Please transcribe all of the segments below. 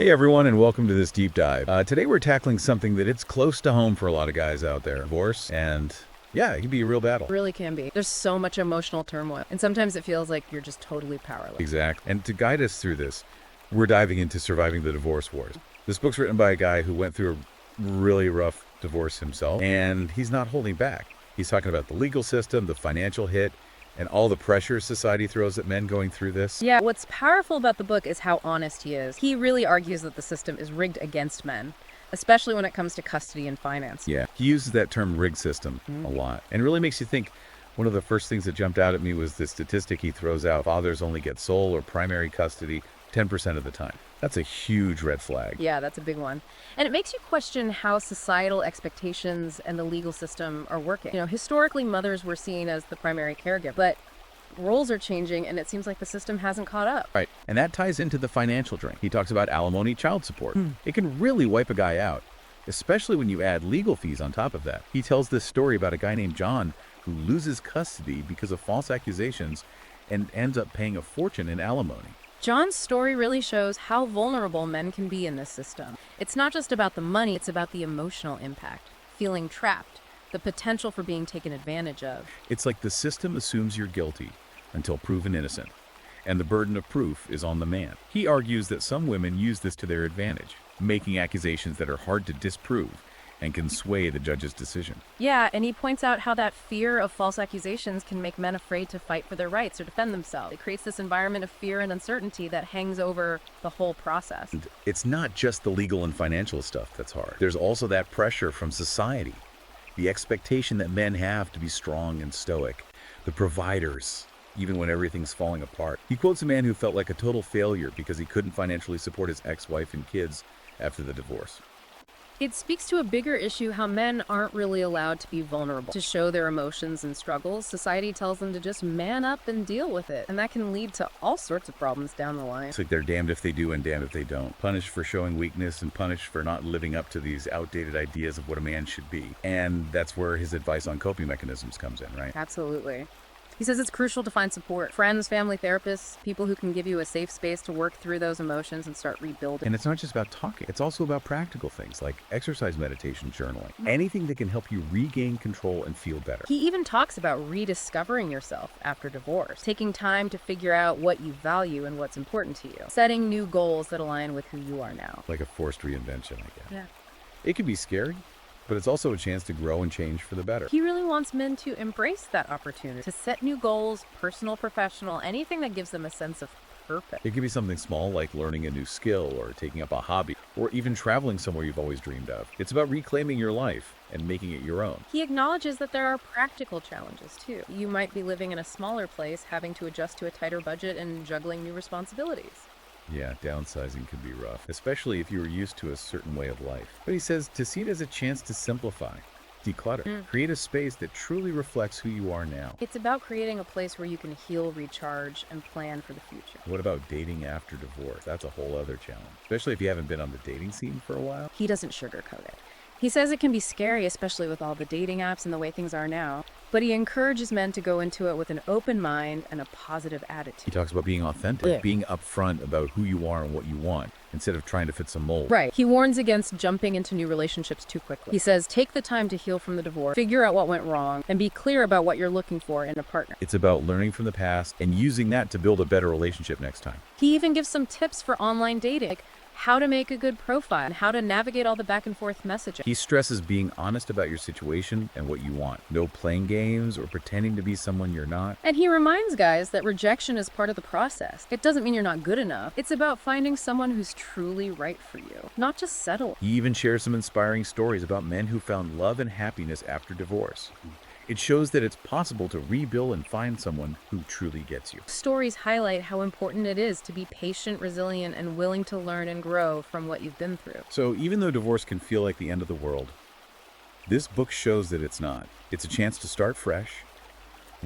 Hey everyone, and welcome to this deep dive. Today we're tackling something that it's close to home for a lot of guys out there. Divorce, and yeah, it can be a real battle. It really can be. There's so much emotional turmoil, and sometimes it feels like you're just totally powerless. Exactly. And to guide us through this, we're diving into surviving the divorce wars. This book's written by a guy who went through a really rough divorce himself, and he's not holding back. He's talking about the legal system, the financial hit, and all the pressure society throws at men going through this. Yeah, what's powerful about the book is how honest he is. He really argues that the system is rigged against men, especially when it comes to custody and finance. Yeah, he uses that term rig system a lot, and it really makes you think. One of the first things that jumped out at me was the statistic he throws out. Fathers only get sole or primary custody 10% of the time. That's a huge red flag. Yeah, that's a big one. And it makes you question how societal expectations and the legal system are working. Historically, mothers were seen as the primary caregiver, but roles are changing, and it seems like the system hasn't caught up. Right, and that ties into the financial drain. He talks about alimony, child support. It can really wipe a guy out, especially when you add legal fees on top of that. He tells this story about a guy named John who loses custody because of false accusations and ends up paying a fortune in alimony. John's story really shows how vulnerable men can be in this system. It's not just about the money, it's about the emotional impact, feeling trapped, the potential for being taken advantage of. It's like the system assumes you're guilty until proven innocent, and the burden of proof is on the man. He argues that some women use this to their advantage, making accusations that are hard to disprove and can sway the judge's decision. Yeah, and he points out how that fear of false accusations can make men afraid to fight for their rights or defend themselves. It creates this environment of fear and uncertainty that hangs over the whole process. And it's not just the legal and financial stuff that's hard. There's also that pressure from society, the expectation that men have to be strong and stoic, the providers, even when everything's falling apart. He quotes a man who felt like a total failure because he couldn't financially support his ex-wife and kids after the divorce. It speaks to a bigger issue how men aren't really allowed to be vulnerable, to show their emotions and struggles. Society tells them to just man up and deal with it, and that can lead to all sorts of problems down the line. It's like they're damned if they do and damned if they don't. Punished for showing weakness and punished for not living up to these outdated ideas of what a man should be. And that's where his advice on coping mechanisms comes in, right? Absolutely. He says it's crucial to find support. Friends, family, therapists, people who can give you a safe space to work through those emotions and start rebuilding. And it's not just about talking. It's also about practical things like exercise, meditation, journaling. Anything that can help you regain control and feel better. He even talks about rediscovering yourself after divorce, taking time to figure out what you value and what's important to you, setting new goals that align with who you are now. Like a forced reinvention, I guess. Yeah. It can be scary, but it's also a chance to grow and change for the better. He really wants men to embrace that opportunity, to set new goals, personal, professional, anything that gives them a sense of purpose. It could be something small like learning a new skill or taking up a hobby or even traveling somewhere you've always dreamed of. It's about reclaiming your life and making it your own. He acknowledges that there are practical challenges too. You might be living in a smaller place, having to adjust to a tighter budget and juggling new responsibilities. Yeah, downsizing can be rough, especially if you were used to a certain way of life. But he says to see it as a chance to simplify, declutter, create a space that truly reflects who you are now. It's about creating a place where you can heal, recharge, and plan for the future. What about dating after divorce? That's a whole other challenge, especially if you haven't been on the dating scene for a while. He doesn't sugarcoat it. He says it can be scary, especially with all the dating apps and the way things are now, but he encourages men to go into it with an open mind and a positive He attitude. talks about being authentic, being upfront about who you are and what you want, instead of trying to fit some mold. Right. He warns against jumping into new relationships too quickly. He says take the time to heal from the divorce, figure out what went wrong, and be clear about what you're looking for in a partner. It's about learning from the past and using that to build a better relationship next time. He even gives some tips for online dating, like how to make a good profile and how to navigate all the back and forth messaging. He stresses being honest about your situation and what you want. No playing games or pretending to be someone you're not. And he reminds guys that rejection is part of the process. It doesn't mean you're not good enough. It's about finding someone who's truly right for you, not just settle. He even shares some inspiring stories about men who found love and happiness after divorce. It shows that it's possible to rebuild and find someone who truly gets you. Stories highlight how important it is to be patient, resilient, and willing to learn and grow from what you've been through. So even though divorce can feel like the end of the world, this book shows that it's not. It's a chance to start fresh,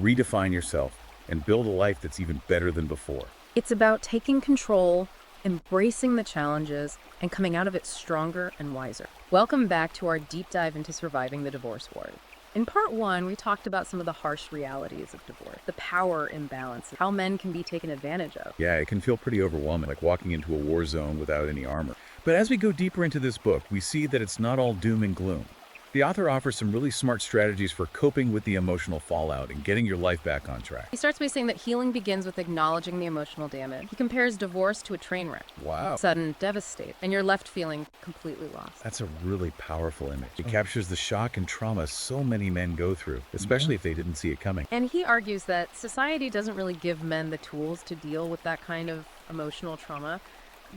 redefine yourself, and build a life that's even better than before. It's about taking control, embracing the challenges, and coming out of it stronger and wiser. Welcome back to our deep dive into surviving the divorce wars. In part one, we talked about some of the harsh realities of divorce, the power imbalance, how men can be taken advantage of. Yeah, it can feel pretty overwhelming, like walking into a war zone without any armor. But as we go deeper into this book, we see that it's not all doom and gloom. The author offers some really smart strategies for coping with the emotional fallout and getting your life back on track. He starts by saying that healing begins with acknowledging the emotional damage. He compares divorce to a train wreck. Wow. Sudden, devastating, and you're left feeling completely lost. That's a really powerful image. It captures the shock and trauma so many men go through, especially if they didn't see it coming. And he argues that society doesn't really give men the tools to deal with that kind of emotional trauma.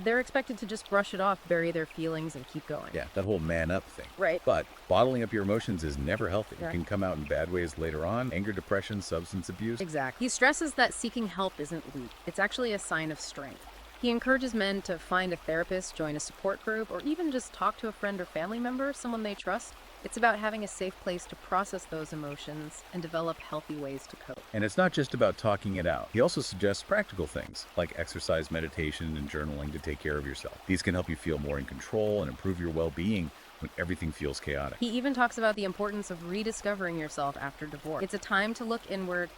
They're expected to just brush it off, bury their feelings, and keep going. Yeah, that whole man up thing. Right. But bottling up your emotions is never healthy. Right. It can come out in bad ways later on: anger, depression, substance abuse. Exactly. He stresses that seeking help isn't weak. It's actually a sign of strength. He encourages men to find a therapist, join a support group, or even just talk to a friend or family member, someone they trust. It's about having a safe place to process those emotions and develop healthy ways to cope. And it's not just about talking it out. He also suggests practical things like exercise, meditation, and journaling to take care of yourself. These can help you feel more in control and improve your well-being when everything feels chaotic. He even talks about the importance of rediscovering yourself after divorce. It's a time to look inward,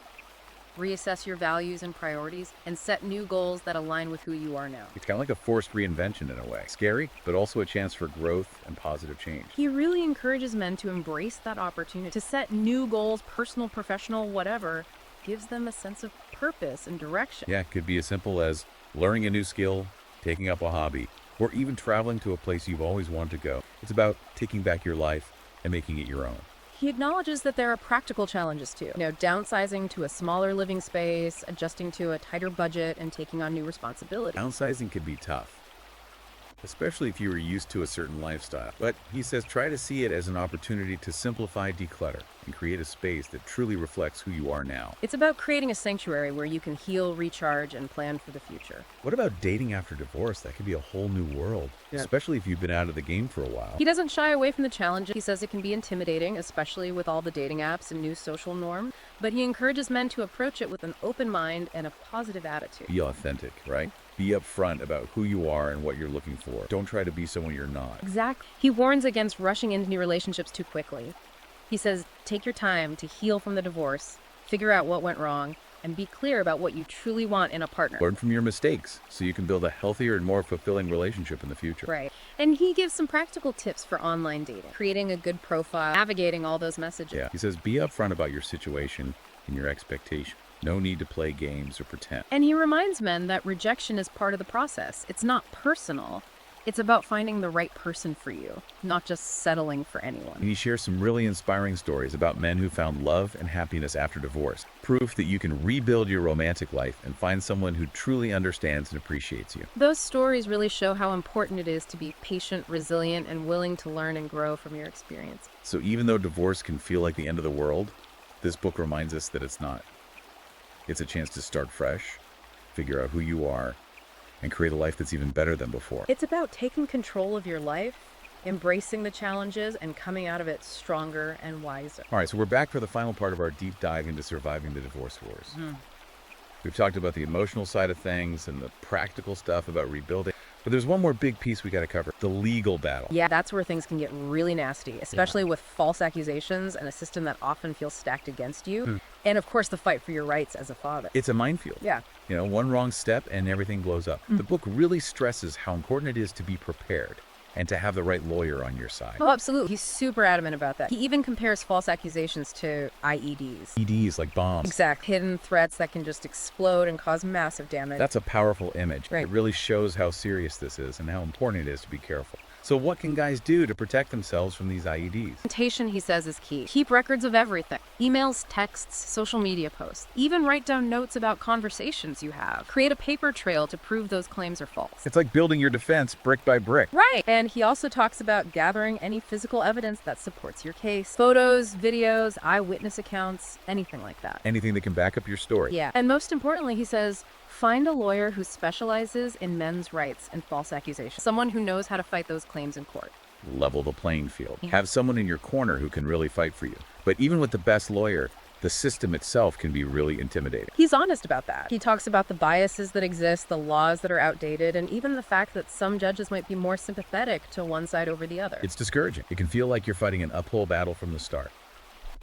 reassess your values and priorities, and set new goals that align with who you are now. It's kind of like a forced reinvention in a way. Scary, but also a chance for growth and positive change. He really encourages men to embrace that opportunity, to set new goals, personal, professional, whatever, gives them a sense of purpose and direction. Yeah, it could be as simple as learning a new skill, taking up a hobby, or even traveling to a place you've always wanted to go. It's about taking back your life and making it your own. He acknowledges that there are practical challenges too. Downsizing to a smaller living space, adjusting to a tighter budget, and taking on new responsibilities. Downsizing can be tough, especially if you were used to a certain lifestyle. But he says try to see it as an opportunity to simplify, declutter, and create a space that truly reflects who you are now. It's about creating a sanctuary where you can heal, recharge, and plan for the future. What about dating after divorce? That could be a whole new world, especially if you've been out of the game for a while. He doesn't shy away from the challenge. He says it can be intimidating, especially with all the dating apps and new social norms, but he encourages men to approach it with an open mind and a positive attitude. Be authentic, right? Be upfront about who you are and what you're looking for. Don't try to be someone you're not. Exactly. He warns against rushing into new relationships too quickly. He says, take your time to heal from the divorce, figure out what went wrong, and be clear about what you truly want in a partner. Learn from your mistakes so you can build a healthier and more fulfilling relationship in the future. Right. And he gives some practical tips for online dating, creating a good profile, navigating all those messages. Yeah. He says be upfront about your situation and your expectation. No need to play games or pretend. And he reminds men that rejection is part of the process. It's not personal. It's about finding the right person for you, not just settling for anyone. And he shares some really inspiring stories about men who found love and happiness after divorce. Proof that you can rebuild your romantic life and find someone who truly understands and appreciates you. Those stories really show how important it is to be patient, resilient, and willing to learn and grow from your experience. So even though divorce can feel like the end of the world, this book reminds us that it's not. It's a chance to start fresh, figure out who you are, and create a life that's even better than before. It's about taking control of your life, embracing the challenges, and coming out of it stronger and wiser. All right, so we're back for the final part of our deep dive into surviving the divorce wars. We've talked about the emotional side of things and the practical stuff about rebuilding. But there's one more big piece we got to cover, the legal battle. Yeah, that's where things can get really nasty, especially with false accusations and a system that often feels stacked against you. And of course, the fight for your rights as a father. It's a minefield. Yeah. One wrong step and everything blows up. The book really stresses how important it is to be prepared and to have the right lawyer on your side. Oh, absolutely. He's super adamant about that. He even compares false accusations to IEDs. EDs, like bombs. Exact. Hidden threats that can just explode and cause massive damage. That's a powerful image. Right. It really shows how serious this is and how important it is to be careful. So what can guys do to protect themselves from these IEDs? Documentation, he says, is key. Keep records of everything. Emails, texts, social media posts. Even write down notes about conversations you have. Create a paper trail to prove those claims are false. It's like building your defense brick by brick. Right. And he also talks about gathering any physical evidence that supports your case. Photos, videos, eyewitness accounts, anything like that. Anything that can back up your story. Yeah. And most importantly, he says, find a lawyer who specializes in men's rights and false accusations. Someone who knows how to fight those claims in court. Level the playing field. Yeah. Have someone in your corner who can really fight for you. But even with the best lawyer, the system itself can be really intimidating. He's honest about that. He talks about the biases that exist, the laws that are outdated, and even the fact that some judges might be more sympathetic to one side over the other. It's discouraging. It can feel like you're fighting an uphill battle from the start.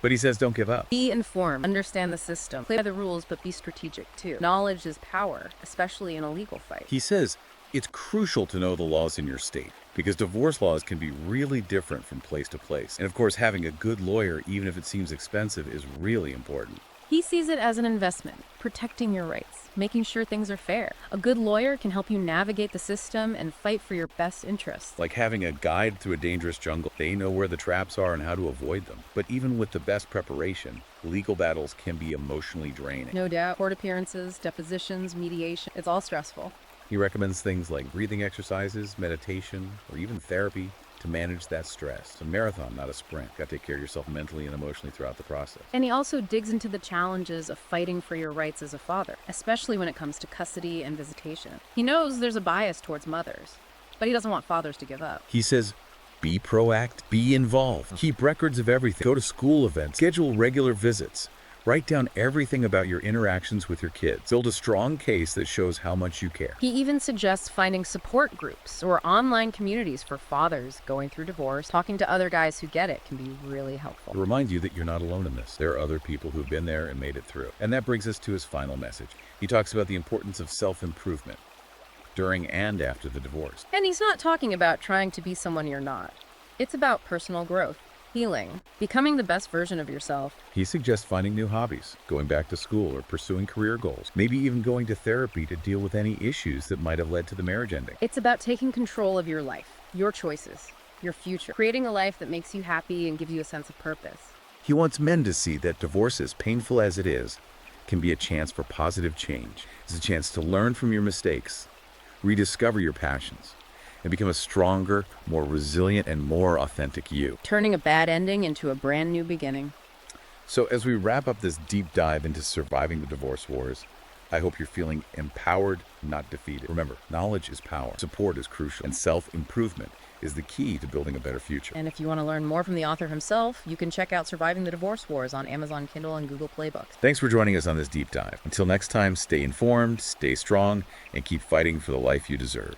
But he says don't give up. Be informed, understand the system, play by the rules, but be strategic too. Knowledge is power, especially in a legal fight. He says it's crucial to know the laws in your state because divorce laws can be really different from place to place. And of course, having a good lawyer, even if it seems expensive, is really important. He sees it as an investment, protecting your rights, making sure things are fair. A good lawyer can help you navigate the system and fight for your best interests. Like having a guide through a dangerous jungle. They know where the traps are and how to avoid them. But even with the best preparation, legal battles can be emotionally draining. No doubt. Court appearances, depositions, mediation, it's all stressful. He recommends things like breathing exercises, meditation, or even therapy to manage that stress. It's a marathon, not a sprint. Got to take care of yourself mentally and emotionally throughout the process. And he also digs into the challenges of fighting for your rights as a father, especially when it comes to custody and visitation. He knows there's a bias towards mothers, but he doesn't want fathers to give up. He says, be proactive, be involved, keep records of everything, go to school events, schedule regular visits. Write down everything about your interactions with your kids. Build a strong case that shows how much you care. He even suggests finding support groups or online communities for fathers going through divorce. Talking to other guys who get it can be really helpful. To remind you that you're not alone in this. There are other people who've been there and made it through. And that brings us to his final message. He talks about the importance of self-improvement during and after the divorce. And he's not talking about trying to be someone you're not. It's about personal growth, healing, becoming the best version of yourself. He suggests finding new hobbies, going back to school or pursuing career goals, maybe even going to therapy to deal with any issues that might have led to the marriage ending. It's about taking control of your life, your choices, your future, creating a life that makes you happy and gives you a sense of purpose. He wants men to see that divorce, as painful as it is, can be a chance for positive change. It's a chance to learn from your mistakes, rediscover your passions, and become a stronger, more resilient, and more authentic you. Turning a bad ending into a brand new beginning. So as we wrap up this deep dive into surviving the divorce wars, I hope you're feeling empowered, not defeated. Remember, knowledge is power, support is crucial, and self-improvement is the key to building a better future. And if you want to learn more from the author himself, you can check out Surviving the Divorce Wars on Amazon Kindle and Google Play Books. Thanks for joining us on this deep dive. Until next time, stay informed, stay strong, and keep fighting for the life you deserve.